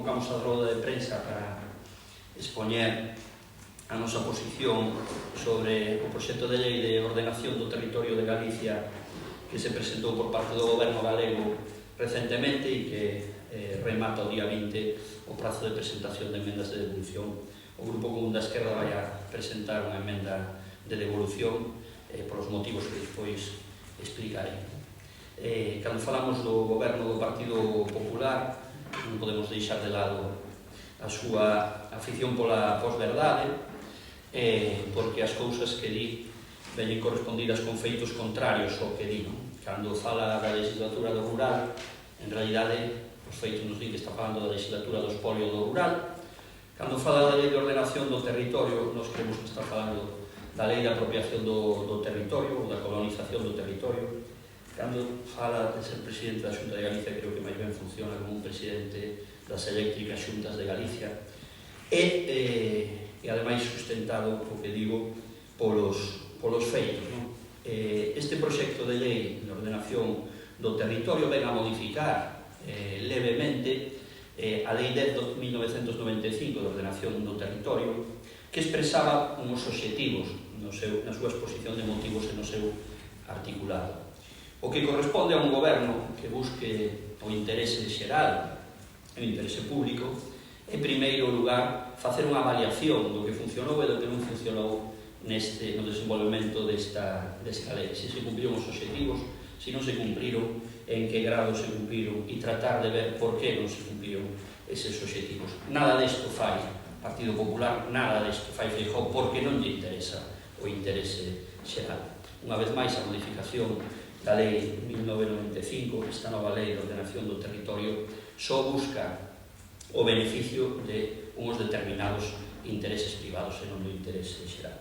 convocamos a roda de prensa para expoñer a nosa posición sobre o proxecto de lei de ordenación do territorio de Galicia que se presentou por parte do Goberno galego recentemente e que remata o día 20 o prazo de presentación de emendas de devolución. O Grupo Común da Esquerda vai a presentar unha emenda de devolución polos motivos que despois explicarei. Cando falamos do goberno do Partido Popular, non podemos deixar de lado a súa afición pola posverdade, porque as cousas que di veñen correspondidas con feitos contrarios ao que di. Cando fala da legislatura do rural, en realidade, os feitos nos di que está falando da legislatura do espolio do rural. Cando fala da lei de ordenación do territorio, nos creemos que está falando da lei de apropiación do territorio, ou da colonización do territorio. Cando fala de ser presidente da Xunta de Galicia, creo que máis ben funciona como un presidente das eléctricas xuntas de Galicia, e ademais sustentado, o que digo, polos feitos. Este proxecto de lei de ordenación do territorio ven a modificar levemente a lei 10 de 1995 de ordenación do territorio, que expresaba uns obxectivos na súa exposición de motivos e no seu articulado. O que corresponde a un goberno que busque o interese xeral, o interese público, en primeiro lugar, facer unha avaliación do que funcionou e do que non funcionou no desenvolvemento desta lei. Se se cumpriron os obxectivos, se non se cumpriron, en que grado se cumpriron, e tratar de ver por que non se cumpriron eses obxectivos. Nada desto fai Partido Popular, nada desto fai Feijóo, porque non lle interesa o interese xeral. Unha vez máis, a modificación da lei 1995, esta nova lei de ordenación do territorio, só busca o beneficio de uns determinados intereses privados e non do interese xeral.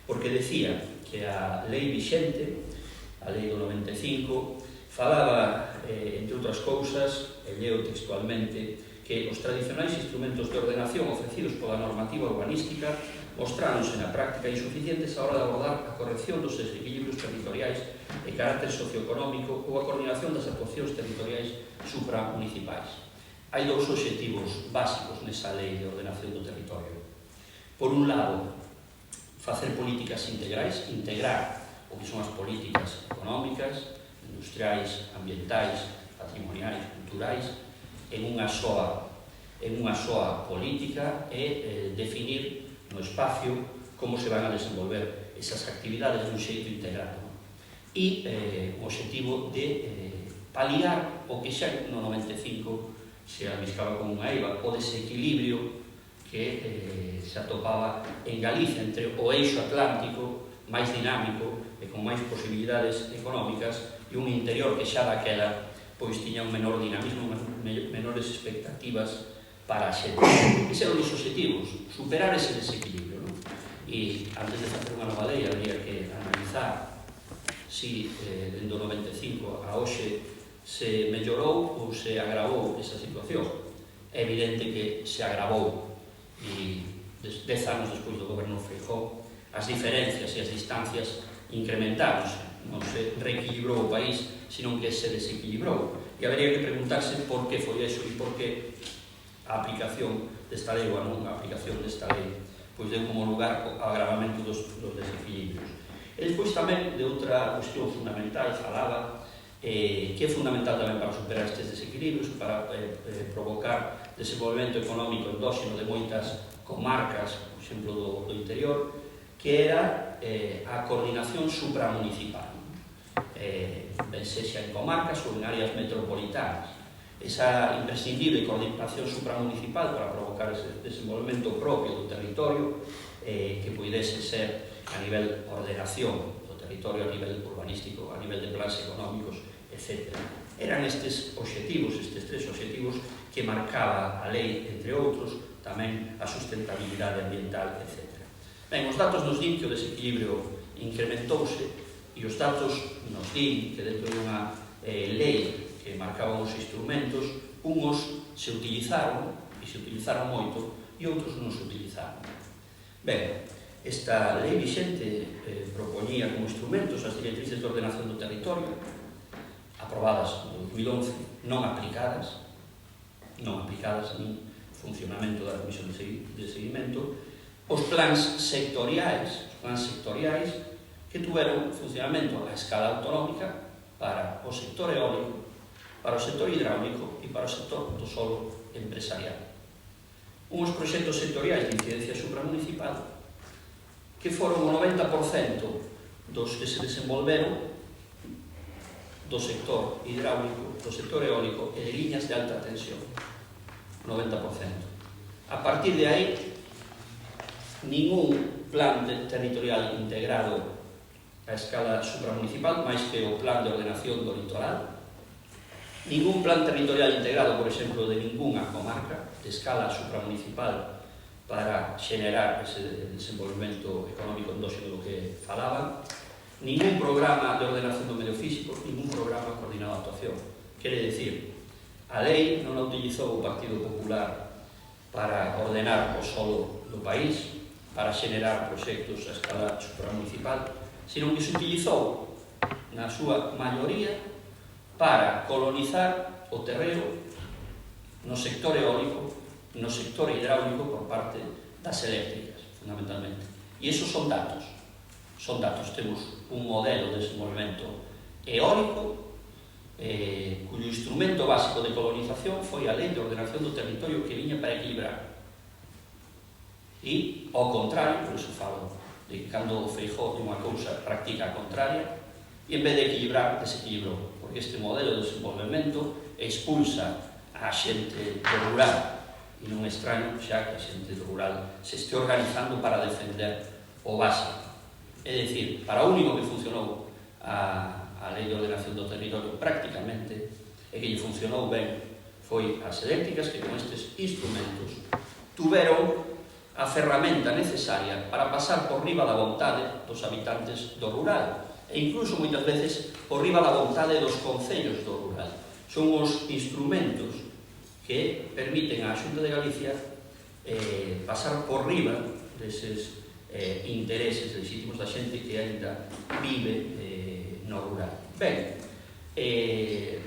Porque decía que a lei vixente, a lei do 95, falaba, entre outras cousas, e leo textualmente, que os tradicionais instrumentos de ordenación ofrecidos pola normativa urbanística mostráronse na práctica insuficientes a hora de abordar a corrección dos desequilibrios territoriais de carácter socioeconómico ou a coordinación das actuacións territoriais supramunicipais. Hai dous obxectivos básicos nesa lei de ordenación do territorio. Por un lado, facer políticas integrais, integrar o que son as políticas económicas, industriais, ambientais, patrimoniais, culturais, en unha soa política e definir no espacio como se van a desenvolver esas actividades dun xeito integrado. E o objetivo de paliar o que xa no 95 se admiscaba como unha eiva, o desequilibrio que se atopaba en Galicia entre o eixo atlántico máis dinámico e con máis posibilidades económicas e un interior que xa daquela pois tiña un menor dinamismo, menores expectativas para a xente. Ese eran os obxectivos, superar ese desequilibrio. E antes de facer unha nova lei, habría que analizar se dende o 95 a hoxe se mellorou ou se agravou esa situación. É evidente que se agravou e 10 anos despois do goberno Feijóo as diferencias e as distancias incrementaronse. Non se reequilibrou o país, senón que se desequilibrou. E habería que preguntarse por que foi eso e por que a aplicación desta lei ou a non aplicación desta lei pois deu como lugar ao agravamento dos desequilibrios. E despois tamén de outra cuestión fundamental falaba que é fundamental tamén para superar estes desequilibrios, para provocar desenvolvemento económico endóxeno de moitas comarcas, por exemplo do interior, que era a coordinación supramunicipal, ben sexa en comarcas ou en áreas metropolitanas. Esa imprescindible coordinación supramunicipal para provocar ese desenvolvemento propio do territorio que puidese ser a nivel ordenación do territorio, a nivel urbanístico, a nivel de plans económicos, etc. Eran estes obxectivos, estes tres obxectivos que marcaba a lei, entre outros, tamén a sustentabilidade ambiental, etc. Ben, os datos nos din que o desequilibrio incrementouse e os datos nos din que dentro dunha lei que marcaban os instrumentos, unhos se utilizaron, e se utilizaron moito, e outros non se utilizaron. Ben, esta lei vixente propoñía como instrumentos as directrices de ordenación do territorio, aprobadas no 2011, non aplicadas, nin funcionamento da Comisión de seguimento, os plans sectoriais que tuveron funcionamento a escala autonómica para o sector eólico, para o sector hidráulico e para o sector do solo empresarial. Uns proxectos sectoriais de incidencia supramunicipal que foron o 90% dos que se desenvolveron do sector hidráulico, do sector eólico e de liñas de alta tensión. 90%. A partir de aí, ningún plan territorial integrado a escala supramunicipal, máis que o plan de ordenación do litoral, ningún plan territorial integrado, por exemplo, de ningunha comarca de escala supramunicipal para xenerar ese desenvolvemento económico endóxeno do que falaban, ningún programa de ordenación do medio físico, ningún programa coordinado de actuación. Quere dicir, a lei non a utilizou o Partido Popular para ordenar o solo do país, para xenerar proxectos a escala supramunicipal, sino que se utilizou na súa maioría para colonizar o terreo no sector eólico, no sector hidráulico por parte das eléctricas, fundamentalmente. E esos son datos. Son datos. Temos un modelo de desenvolvemento eólico cuyo instrumento básico de colonización foi a Lei de Ordenación do Territorio que viña para equilibrar. E, ao contrario, por iso falo de que cando Feijóo de unha cousa practica a contraria, e en vez de equilibrar, desequilibrou, porque este modelo de desenvolvemento expulsa a xente do rural, e non é extraño xa que a xente do rural se este organizando para defender o básico. É dicir, para o único que funcionou a Lei de Ordenación do Territorio prácticamente, e que lle funcionou ben, foi as eléctricas que con estes instrumentos tuveron a ferramenta necesaria para pasar por riba da vontade dos habitantes do rural e incluso moitas veces por riba da vontade dos concellos do rural. Son os instrumentos que permiten á Xunta de Galicia pasar por riba deses intereses legítimos da xente que ainda vive no rural. Ben,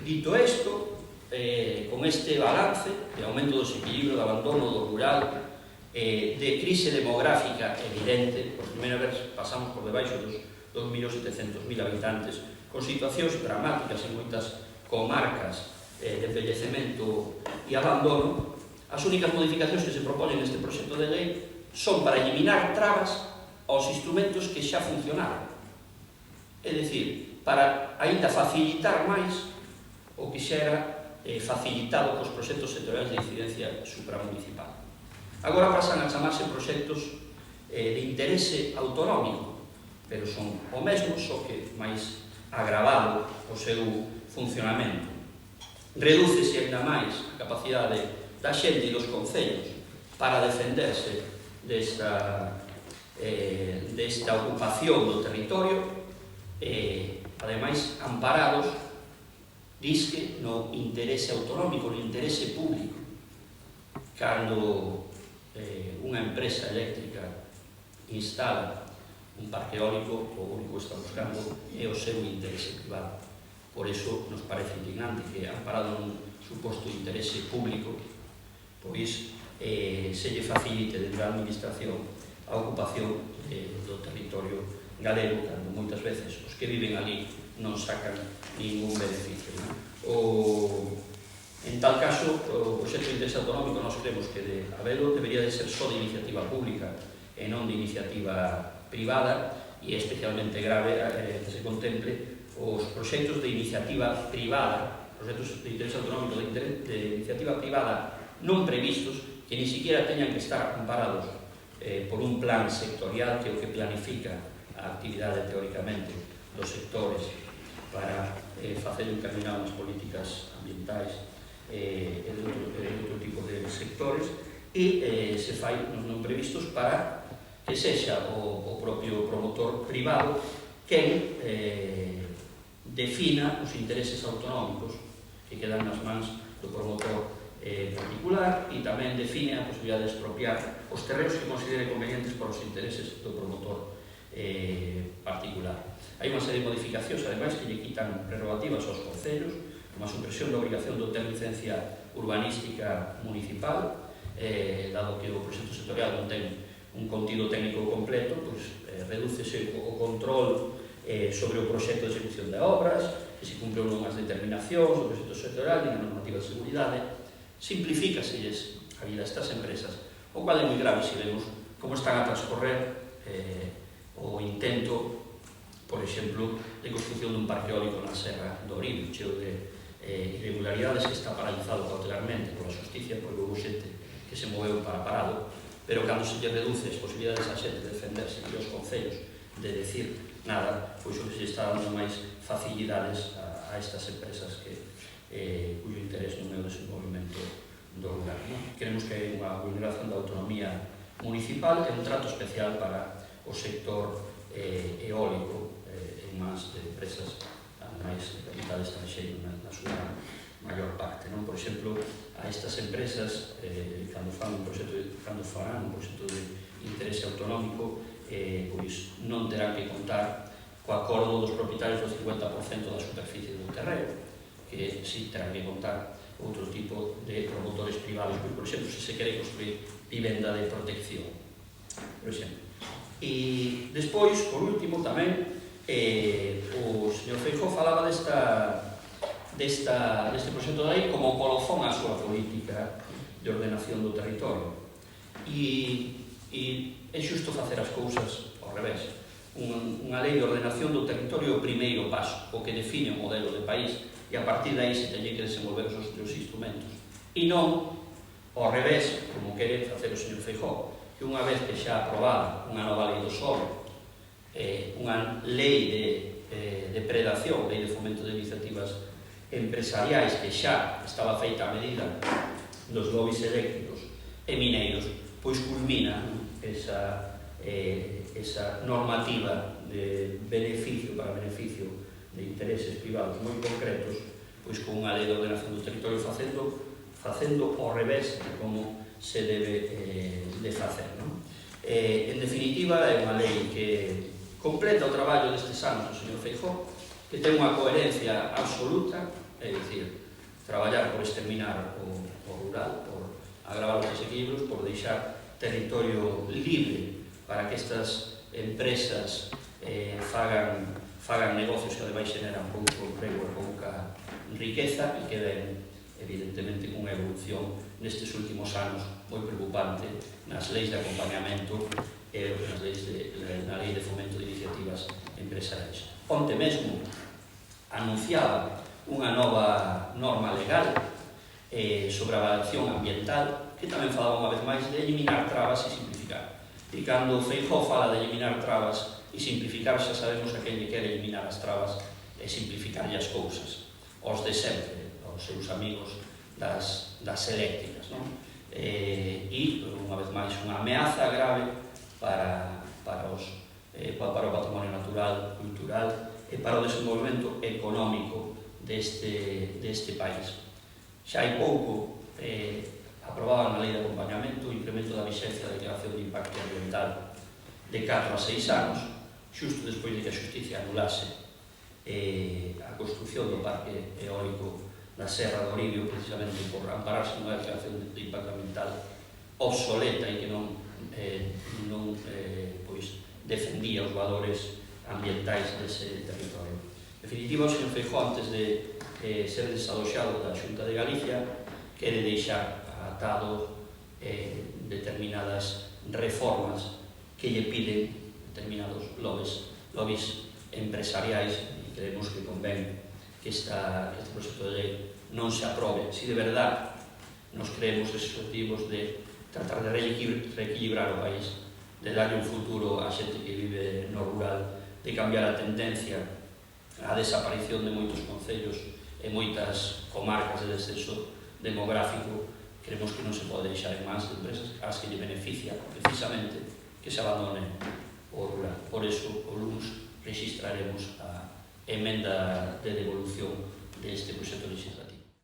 dito isto, con este balance de aumento do desequilibrio, de abandono do rural, de crise demográfica evidente, por primeira vez pasamos por debaixo dos 2.700.000 habitantes, con situacións dramáticas en moitas comarcas de envellecemento e abandono. As únicas modificacións que se proponen neste proxecto de lei son para eliminar trabas aos instrumentos que xa funcionaron, é dicir, para aínda facilitar máis o que xa era facilitado cos proxectos sectoriais de incidencia supramunicipal. Agora pasan a chamarse proxectos de interese autonómico, pero son o mesmo, só que máis agravado o seu funcionamento. Redúcese ainda máis a capacidade da xente e dos concellos para defenderse desta ocupación do territorio, ademais amparados, disque, no interese autonómico, no interese público. Cando unha empresa eléctrica instala un parque eólico, o único que está buscando é o seu interese privado. Por iso nos parece indignante que, amparado nun suposto interese público, pois se lle facilite dentro da administración a ocupación do territorio galego, cando moitas veces os que viven ali non sacan ningún beneficio. En tal caso, o proxecto de interese autonómico nós creemos que de habelo debería de ser só de iniciativa pública e non de iniciativa privada, e é especialmente grave que se contemple os proxectos de iniciativa privada, proxectos de interese autonómico de iniciativa privada non previstos, que ni siquiera teñan que estar amparados por un plan sectorial que é o que planifica a actividade teóricamente dos sectores para facer encaminado as políticas ambientais e de outro tipo de sectores, e se fai non previstos para que sexa o propio promotor privado quen defina os intereses autonómicos que quedan nas mans do promotor particular, e tamén define a posibilidade de expropiar os terreos que considere convenientes para os intereses do promotor particular. Hai unha serie de modificacións, ademais, que lle quitan prerrogativas aos concellos, como a supresión da obrigación de obter licencia urbanística municipal, dado que o proxecto sectorial non ten un contido técnico completo, redúcese o control sobre o proxecto de execución de obras, que se cumpre ou non as determinacións do proxecto sectorial e a normativa de seguridade. Simplifícaselles a vida a estas empresas, o cual é moi grave se vemos como están a transcorrer o intento, por exemplo, de construcción dun parque eólico na Serra do Ourido, cheo de irregularidades, que está paralizado cautelarmente pola justicia, porque houve xente que se moveu para parado, pero cando se lle reduce as posibilidades a xente de defenderse e os concellos de decir nada, pois o que se está dando máis facilidades a estas empresas cuyo interés non é o desenvolvemento do lugar. Queremos que hai unha vulneración da autonomía municipal e un trato especial para o sector eólico en mans de empresas máis de capital estranxeiro na súa maior parte. Por exemplo, a estas empresas, cando farán un proxecto de interese autonómico, pois non terán que contar co acordo dos propietarios do 50% da superficie do terreno, que si terán que contar outro tipo de promotores privados, por exemplo, se se quere construir vivenda de protección, por exemplo. E despois, por último, tamén, o señor Feijóo falaba deste proxecto de lei como colofón á súa política de ordenación do territorio. E é xusto facer as cousas ao revés. Unha lei de ordenación do territorio é o primeiro paso, o que define o modelo de país, e a partir de aí se teñen que desenvolver os outros instrumentos. E non ao revés, como quere facer o señor Feijóo, que unha vez que xa aprobada unha nova lei do solo, unha lei de predación, lei de fomento de iniciativas empresariais que xa estaba feita a medida dos lobbies eléctricos e mineiros, pois culmina esa normativa de beneficio para beneficio de intereses privados moi concretos, pois con unha lei de ordenación do territorio facendo ao revés de como se debe de facer. En definitiva, é unha lei que completa o traballo destes anos do señor Feijóo, que ten unha coherencia absoluta, é dicir, traballar por exterminar o rural, por agravar os desequilibrios, por deixar territorio libre para que estas empresas fagan negocios que ademais generan pouco emprego e pouca riqueza e que ven, evidentemente, unha evolución nestes últimos anos moi preocupante nas leis de acompañamento e na lei de fomento de iniciativas empresariais. Onte mesmo anunciaba unha nova norma legal sobre a avaliación ambiental, que tamén falaba unha vez máis de eliminar trabas e simplificar. E cando Feijóo fala de eliminar trabas e simplificar, xa sabemos a quen lle quere eliminar as trabas e simplificarlle as cousas, aos de sempre, aos seus amigos das eléctricas. E, unha vez máis, unha ameaza grave para o patrimonio natural, cultural e para o desenvolvemento económico deste país. Xa hai pouco aprobada na lei de acompañamento o incremento da vixencia da declaración de impacto ambiental de 4 a 6 anos, xusto despois de que a Xusticia anulase a construción do parque eólico na Serra do Ourido, precisamente por ampararse nunha declaración de impacto ambiental obsoleta e que non defendía os valores ambientais dese territorio. En definitiva, o señor Feijóo, antes de ser desaloxado da Xunta de Galicia, quere deixar atado determinadas reformas que lle piden determinados lobbies empresariais, e creemos que convén que este proxecto de lei non se aprobe. Si de verdad nos creemos esos objetivos de tratar de reequilibrar o país, de darle un futuro a xente que vive no rural, de cambiar a tendencia a desaparición de moitos concellos e moitas comarcas de descenso demográfico, creemos que non se pode deixar en mans de empresas ás que lle beneficia precisamente que se abandone o rural. Por eso, o luns registraremos a emenda de devolución deste proxecto legislativo.